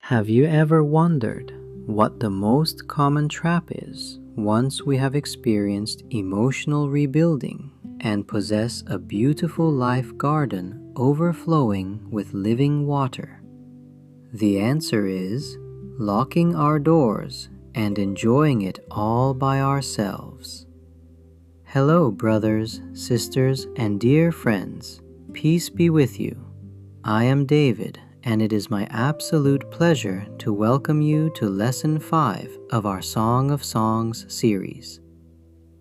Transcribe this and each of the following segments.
Have you ever wondered what the most common trap is once we have experienced emotional rebuilding and possess a beautiful life garden overflowing with living water? The answer is locking our doors and enjoying it all by ourselves. Hello, brothers, sisters, and dear friends. Peace be with you. I am David, and it is my absolute pleasure to welcome you to Lesson 5 of our Song of Songs series.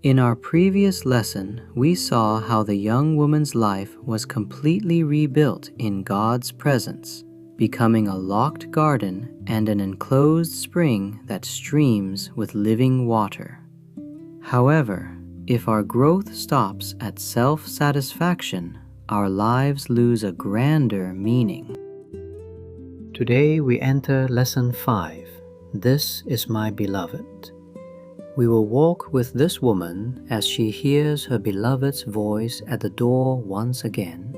In our previous lesson, we saw how the young woman's life was completely rebuilt in God's presence, becoming a locked garden and an enclosed spring that streams with living water. However, if our growth stops at self-satisfaction, our lives lose a grander meaning. Today we enter Lesson 5, This is My Beloved. We will walk with this woman as she hears her beloved's voice at the door once again,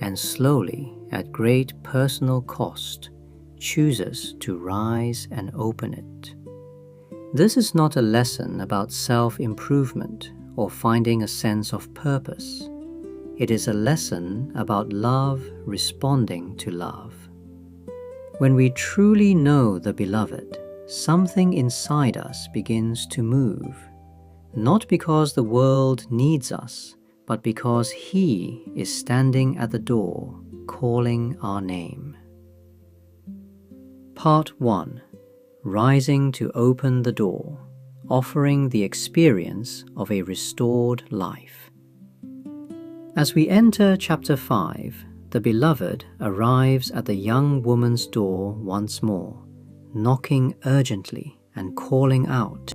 and slowly, at great personal cost, chooses to rise and open it. This is not a lesson about self-improvement or finding a sense of purpose. It is a lesson about love responding to love. When we truly know the Beloved, something inside us begins to move, not because the world needs us, but because He is standing at the door, calling our name. Part 1. Rising to open the door, offering the experience of a restored life. As we enter Chapter 5, the Beloved arrives at the young woman's door once more, knocking urgently and calling out,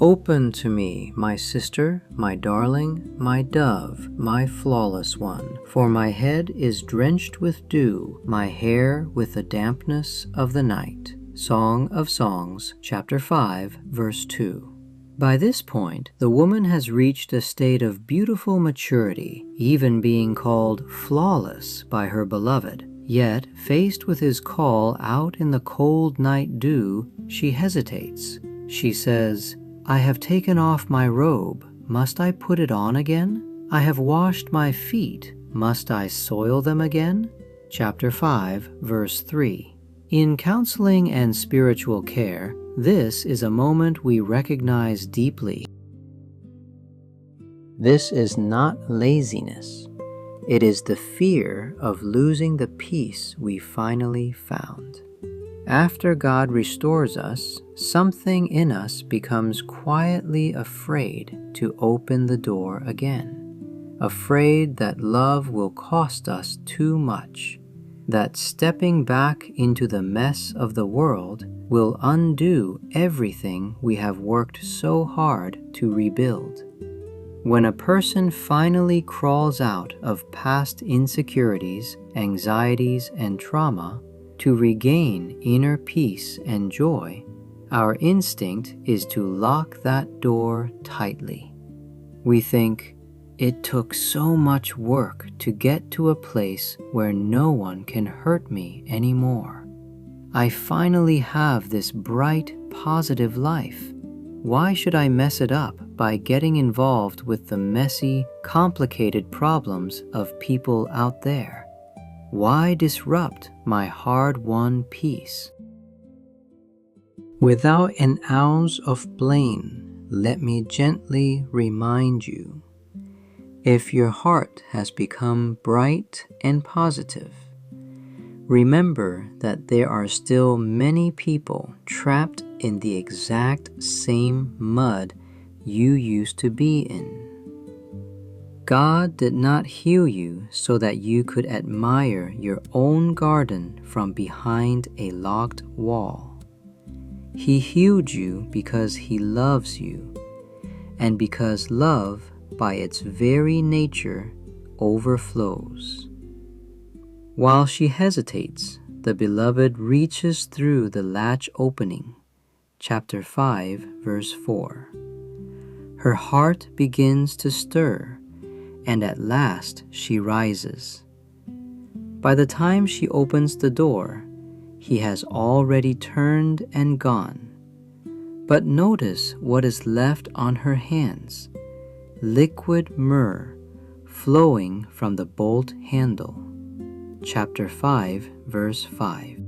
"Open to me, my sister, my darling, my dove, my flawless one, for my head is drenched with dew, my hair with the dampness of the night." Song of Songs, chapter 5, verse 2. By this point, the woman has reached a state of beautiful maturity, even being called flawless by her beloved. Yet, faced with his call out in the cold night dew, she hesitates. She says, "I have taken off my robe. Must I put it on again? I have washed my feet. Must I soil them again?" Chapter 5, verse 3. In counseling and spiritual care, this is a moment we recognize deeply. This is not laziness. It is the fear of losing the peace we finally found. After God restores us, something in us becomes quietly afraid to open the door again. Afraid that love will cost us too much, that stepping back into the mess of the world will undo everything we have worked so hard to rebuild. When a person finally crawls out of past insecurities, anxieties, and trauma to regain inner peace and joy, our instinct is to lock that door tightly. We think, "It took so much work to get to a place where no one can hurt me anymore. I finally have this bright, positive life. Why should I mess it up by getting involved with the messy, complicated problems of people out there? Why disrupt my hard-won peace?" Without an ounce of blame, let me gently remind you, if your heart has become bright and positive, remember that there are still many people trapped in the exact same mud you used to be in. God did not heal you so that you could admire your own garden from behind a locked wall. He healed you because He loves you, and because love, by its very nature, overflows. While she hesitates, the Beloved reaches through the latch opening. Chapter 5, verse 4. Her heart begins to stir, and at last she rises. By the time she opens the door, he has already turned and gone. But notice what is left on her hands: liquid myrrh flowing from the bolt handle. Chapter 5, verse 5.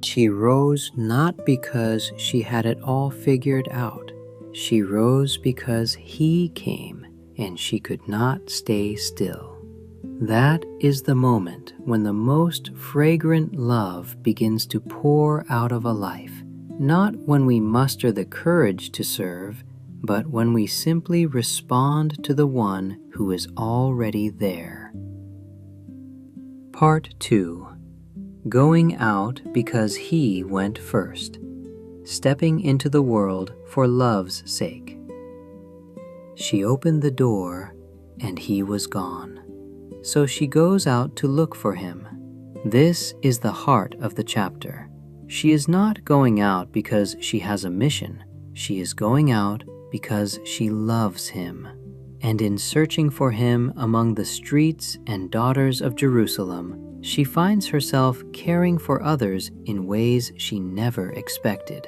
She rose not because she had it all figured out. She rose because he came and she could not stay still. That is the moment when the most fragrant love begins to pour out of a life, not when we muster the courage to serve, but when we simply respond to the one who is already there. Part 2. Going out because he went first. Stepping into the world for love's sake. She opened the door and he was gone. So she goes out to look for him. This is the heart of the chapter. She is not going out because she has a mission. She is going out because she loves him. And in searching for him among the streets and daughters of Jerusalem, she finds herself caring for others in ways she never expected.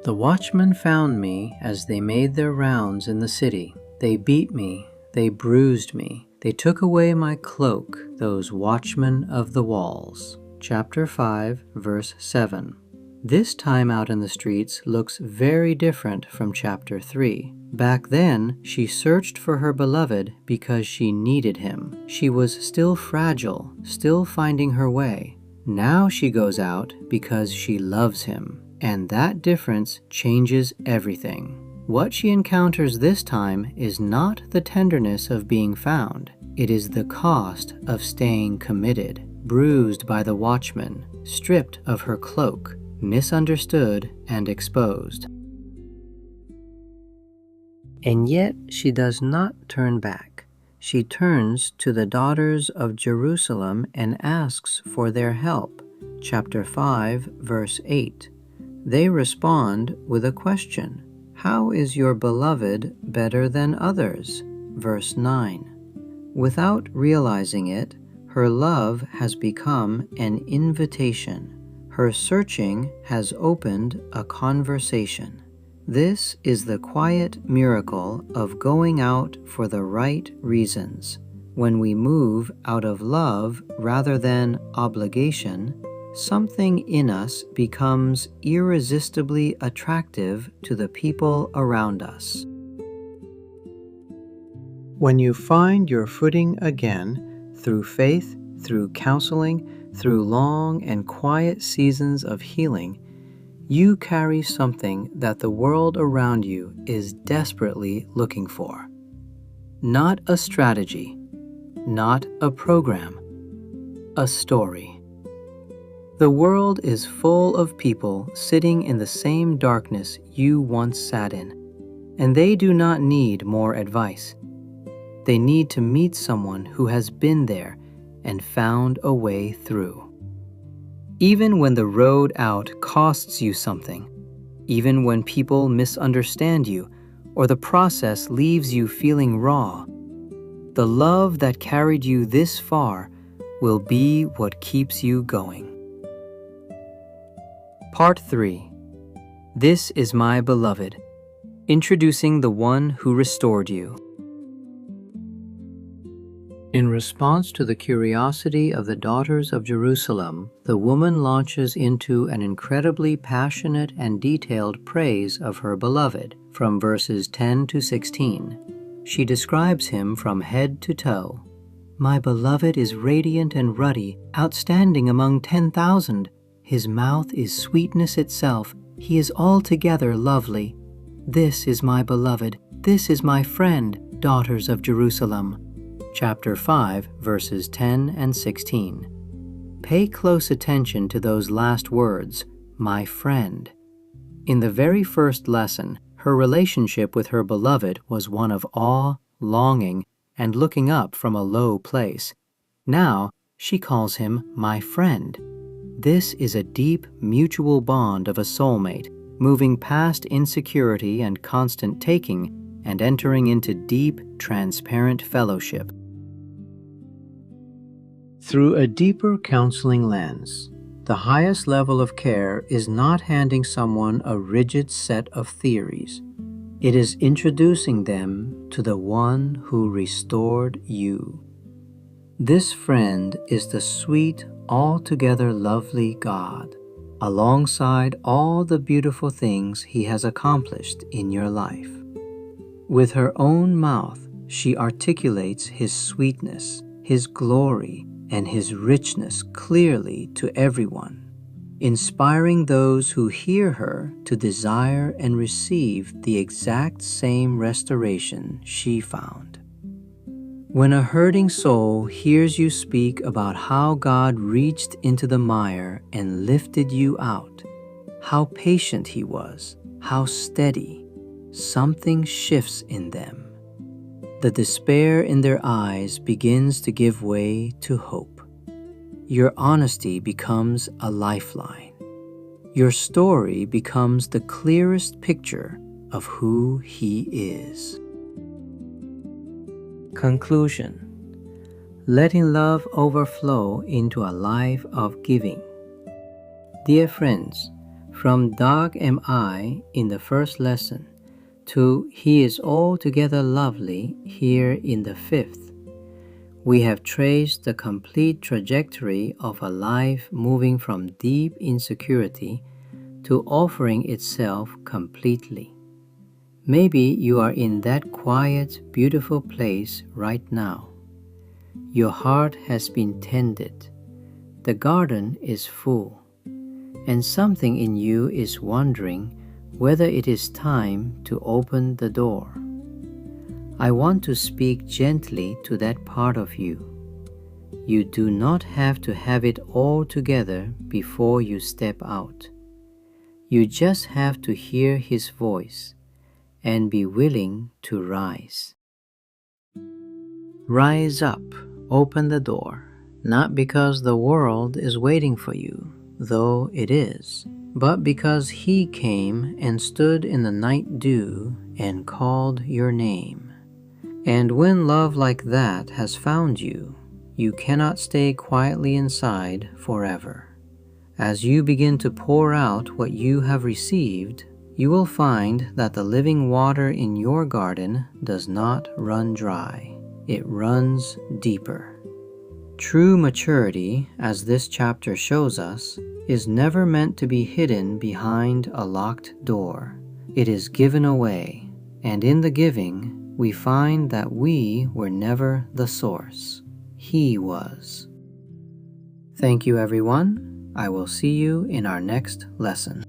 The watchmen found me as they made their rounds in the city. They beat me. They bruised me. They took away my cloak, those watchmen of the walls. Chapter 5, verse 7. This time out in the streets looks very different from chapter 3. Back then, she searched for her beloved because she needed him. She was still fragile, still finding her way. Now she goes out because she loves him. And that difference changes everything. What she encounters this time is not the tenderness of being found. It is the cost of staying committed, bruised by the watchman, stripped of her cloak, misunderstood and exposed. And yet she does not turn back. She turns to the daughters of Jerusalem and asks for their help. Chapter 5, verse 8. They respond with a question. How is your beloved better than others? Verse 9. Without realizing it, her love has become an invitation. Her searching has opened a conversation. This is the quiet miracle of going out for the right reasons. When we move out of love rather than obligation, something in us becomes irresistibly attractive to the people around us. When you find your footing again, through faith, through counseling, through long and quiet seasons of healing, you carry something that the world around you is desperately looking for. Not a strategy, not a program, a story. The world is full of people sitting in the same darkness you once sat in, and they do not need more advice. They need to meet someone who has been there and found a way through. Even when the road out costs you something, even when people misunderstand you or the process leaves you feeling raw, the love that carried you this far will be what keeps you going. Part 3. This is my beloved, introducing the one who restored you. In response to the curiosity of the daughters of Jerusalem, the woman launches into an incredibly passionate and detailed praise of her beloved, from verses 10 to 16. She describes him from head to toe. My beloved is radiant and ruddy, outstanding among 10,000. His mouth is sweetness itself. He is altogether lovely. This is my beloved. This is my friend, daughters of Jerusalem. Chapter 5, verses 10 and 16. Pay close attention to those last words, my friend. In the very first lesson, her relationship with her beloved was one of awe, longing, and looking up from a low place. Now, she calls him my friend. This is a deep, mutual bond of a soulmate, moving past insecurity and constant taking and entering into deep, transparent fellowship. Through a deeper counseling lens, the highest level of care is not handing someone a rigid set of theories. It is introducing them to the one who restored you. This friend is the sweet, altogether lovely God, alongside all the beautiful things He has accomplished in your life. With her own mouth, she articulates His sweetness, His glory, and His richness clearly to everyone, inspiring those who hear her to desire and receive the exact same restoration she found. When a hurting soul hears you speak about how God reached into the mire and lifted you out, how patient He was, how steady, something shifts in them. The despair in their eyes begins to give way to hope. Your honesty becomes a lifeline. Your story becomes the clearest picture of who He is. Conclusion. Letting love overflow into a life of giving. Dear friends, from Dog Am I in the first lesson to He is altogether lovely here in the fifth, we have traced the complete trajectory of a life moving from deep insecurity to offering itself completely. Maybe you are in that quiet, beautiful place right now. Your heart has been tended. The garden is full, and something in you is wondering whether it is time to open the door. I want to speak gently to that part of you. You do not have to have it all together before you step out. You just have to hear His voice and be willing to rise. Rise up, open the door, not because the world is waiting for you, though it is, but because He came and stood in the night dew and called your name. And when love like that has found you, you cannot stay quietly inside forever. As you begin to pour out what you have received, you will find that the living water in your garden does not run dry. It runs deeper. True maturity, as this chapter shows us, is never meant to be hidden behind a locked door. It is given away, and in the giving, we find that we were never the source. He was. Thank you, everyone. I will see you in our next lesson.